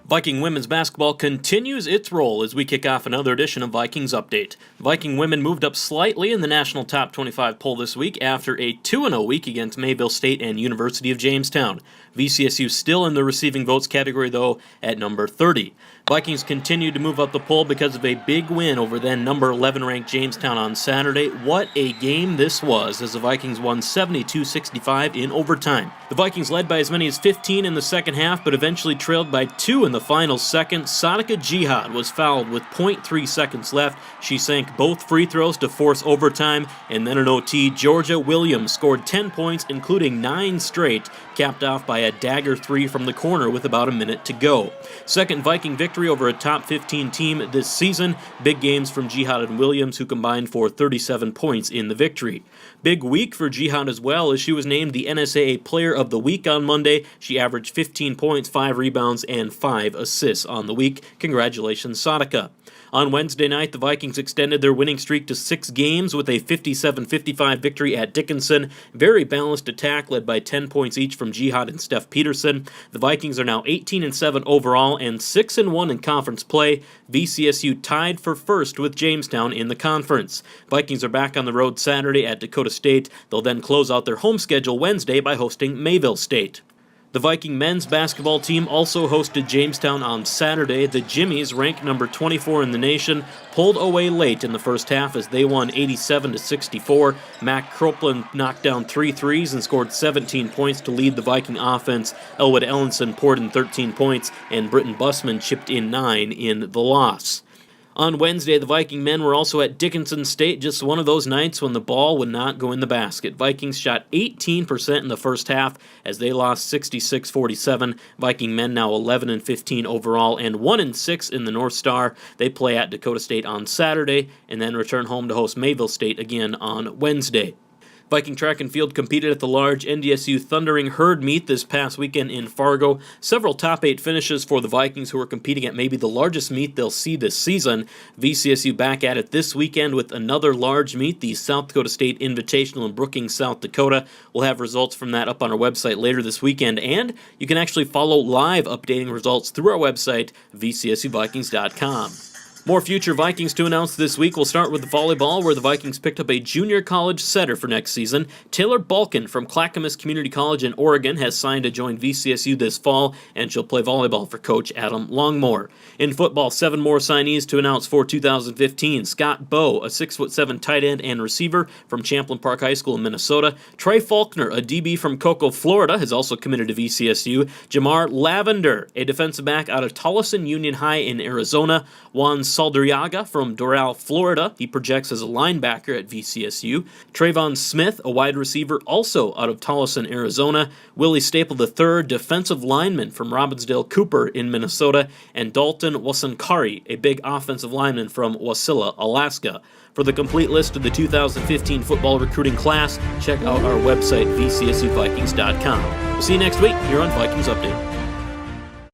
Viking women's basketball continues its role as we kick off another edition of Vikings Update. Viking women moved up slightly in the national top 25 poll this week after a 2-0 week against Mayville State and University of Jamestown. VCSU still in the receiving votes category, though, at number 30. Vikings continued to move up the poll because of a big win over then number 11 ranked Jamestown on Saturday. What a game this was as the Vikings won 72-65 in overtime. The Vikings led by as many as 15 in the second half, but eventually trailed by 2 in the final second. Sadika Jihad was fouled with 0.3 seconds left. She sank both free throws to force overtime, and then in OT, Georgia Williams scored 10 points, including 9 straight, capped off by a dagger 3 from the corner with about a minute to go. Second Viking victory over a top 15 team this season. Big games from Jihad and Williams, who combined for 37 points in the victory. Big week for Jihad as well, as she was named the NSAA Player of the Week on Monday. She averaged 15 points, 5 rebounds, and 5 assists on the week. Congratulations, Sadika. On Wednesday night, the Vikings extended their winning streak to 6 games with a 57-55 victory at Dickinson. Very balanced attack led by 10 points each from Jihad and Steph Peterson. The Vikings are now 18-7 overall and 6-1 in conference play. VCSU tied for first with Jamestown in the conference. Vikings are back on the road Saturday at Dakota State. They'll then close out their home schedule Wednesday by hosting Mayville State. The Viking men's basketball team also hosted Jamestown on Saturday. The Jimmies, ranked number 24 in the nation, pulled away late in the first half as they won 87-64. Mac Cropeland knocked down 3 threes and scored 17 points to lead the Viking offense. Elwood Ellenson poured in 13 points, and Britton Bussman chipped in 9 in the loss. On Wednesday, the Viking men were also at Dickinson State, just one of those nights when the ball would not go in the basket. Vikings shot 18% in the first half as they lost 66-47. Viking men now 11-15 overall and 1-6 in the North Star. They play at Dakota State on Saturday and then return home to host Mayville State again on Wednesday. Viking Track and Field competed at the large NDSU Thundering Herd Meet this past weekend in Fargo. Several top 8 finishes for the Vikings, who are competing at maybe the largest meet they'll see this season. VCSU back at it this weekend with another large meet, the South Dakota State Invitational in Brookings, South Dakota. We'll have results from that up on our website later this weekend, and you can actually follow live updating results through our website, vcsuvikings.com. More future Vikings to announce this week. We'll start with the volleyball, where the Vikings picked up a junior college setter for next season. Taylor Balkin from Clackamas Community College in Oregon has signed to join VCSU this fall, and she'll play volleyball for Coach Adam Longmore. In football, 7 more signees to announce for 2015. Scott Bowe, a 6'7" tight end and receiver from Champlain Park High School in Minnesota. Trey Faulkner, a DB from Cocoa, Florida, has also committed to VCSU. Jamar Lavender, a defensive back out of Tolleson Union High in Arizona. Juan Saldriaga from Doral, Florida. He projects as a linebacker at VCSU. Trayvon Smith, a wide receiver also out of Tolleson, Arizona. Willie Staple III, defensive lineman from Robbinsdale Cooper in Minnesota. And Dalton Wasankari, a big offensive lineman from Wasilla, Alaska. For the complete list of the 2015 football recruiting class, check out our website, vcsuvikings.com. We'll see you next week here on Vikings Update.